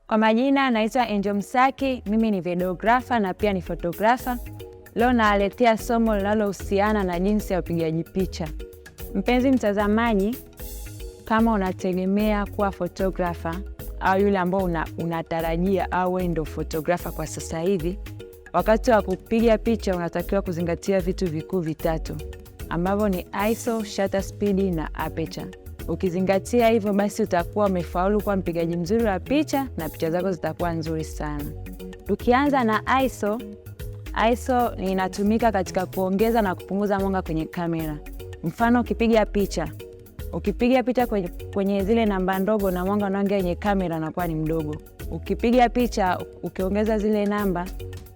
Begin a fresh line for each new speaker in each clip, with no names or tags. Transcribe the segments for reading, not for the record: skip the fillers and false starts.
Kwa majina naitwa Angel Msaki, mimi ni videographer na pia ni photographer. Leo naletea somo linalohusiana na jinsi ya upigaji picha. Mpenzi mtazamaji, kama unategemea kuwa photographer au yule ambao unatarajia awe ndio photographer kwa sasa hivi, wakati wa kupiga picha unatakiwa kuzingatia vitu vikuu vitatu ambavyo ni ISO, shutter speed na aperture. Ukizingatia hivyo basi utakuwa umefaulu kuwa mpigaji mzuri wa picha na picha zako zitakuwa nzuri sana. Tukianza na ISO. ISO inatumika katika kuongeza na kupunguza mwanga kwenye kamera. Mfano ukipiga picha kwenye zile namba ndogo na mwanga unaoingia kwenye kamera unakuwa ni mdogo. Ukipiga picha ukiongeza zile namba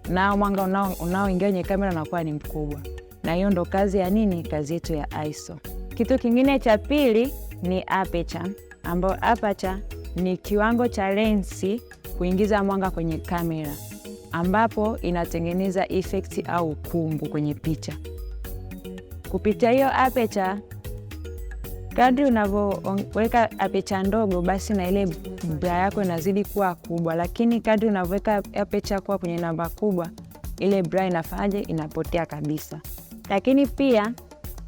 na mwanga unaoingia kwenye kamera unakuwa ni mkubwa. Na hiyo ndo kazi ya nini? Kazi yetu ya ISO. Kitu kingine cha pili ni aperture, ambayo aperture ni kiwango cha lensi kuingiza mwanga kwenye kamera, ambapo inatengeneza effect au ukungu kwenye picha. Kupitia hiyo aperture, kadri unavyoweka aperture ndogo basi na ile bra yako inazidi kuwa kubwa, lakini kadri unavyoweka aperture kuwa kwenye namba kubwa, ile bra inapotea kabisa. Lakini pia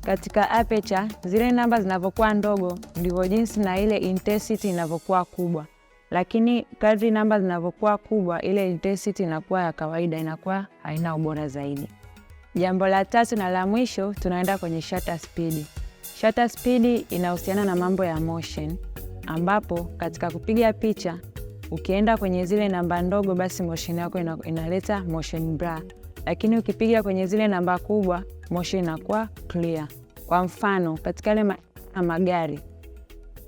katika aperture, zile namba zinavyokuwa ndogo ndivyo jinsi na ile intensity inavyokuwa kubwa. Lakini kadri namba zinavyokuwa kubwa, ile intensity inakuwa ya kawaida, inakuwa haina ubora zaidi. Jambo la tatu na la mwisho, tunaenda kwenye shutter speed. Shutter speed inahusiana na mambo ya motion, ambapo katika kupiga picha ukienda kwenye zile namba ndogo basi motion yako inaleta motion blur. Lakini ukipiga kwenye zile namba kubwa, motion inakuwa clear. Kwa mfano, katika ile magari,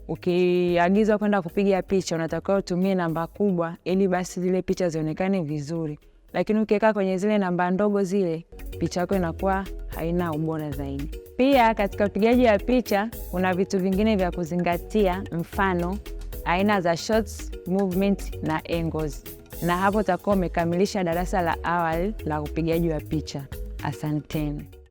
ukiagizwa kwenda kupiga picha, unatakiwa utumie namba kubwa ili basi zile picha zionekane vizuri. Lakini ukiweka kwenye zile namba ndogo zile, picha yako inakuwa haina ubora zaidi. Pia katika upigaji wa picha, kuna vitu vingine vya kuzingatia, mfano aina za shots, movement na angles. Na hapo utakuwa umekamilisha darasa la awali la upigaji wa picha. Asanteni.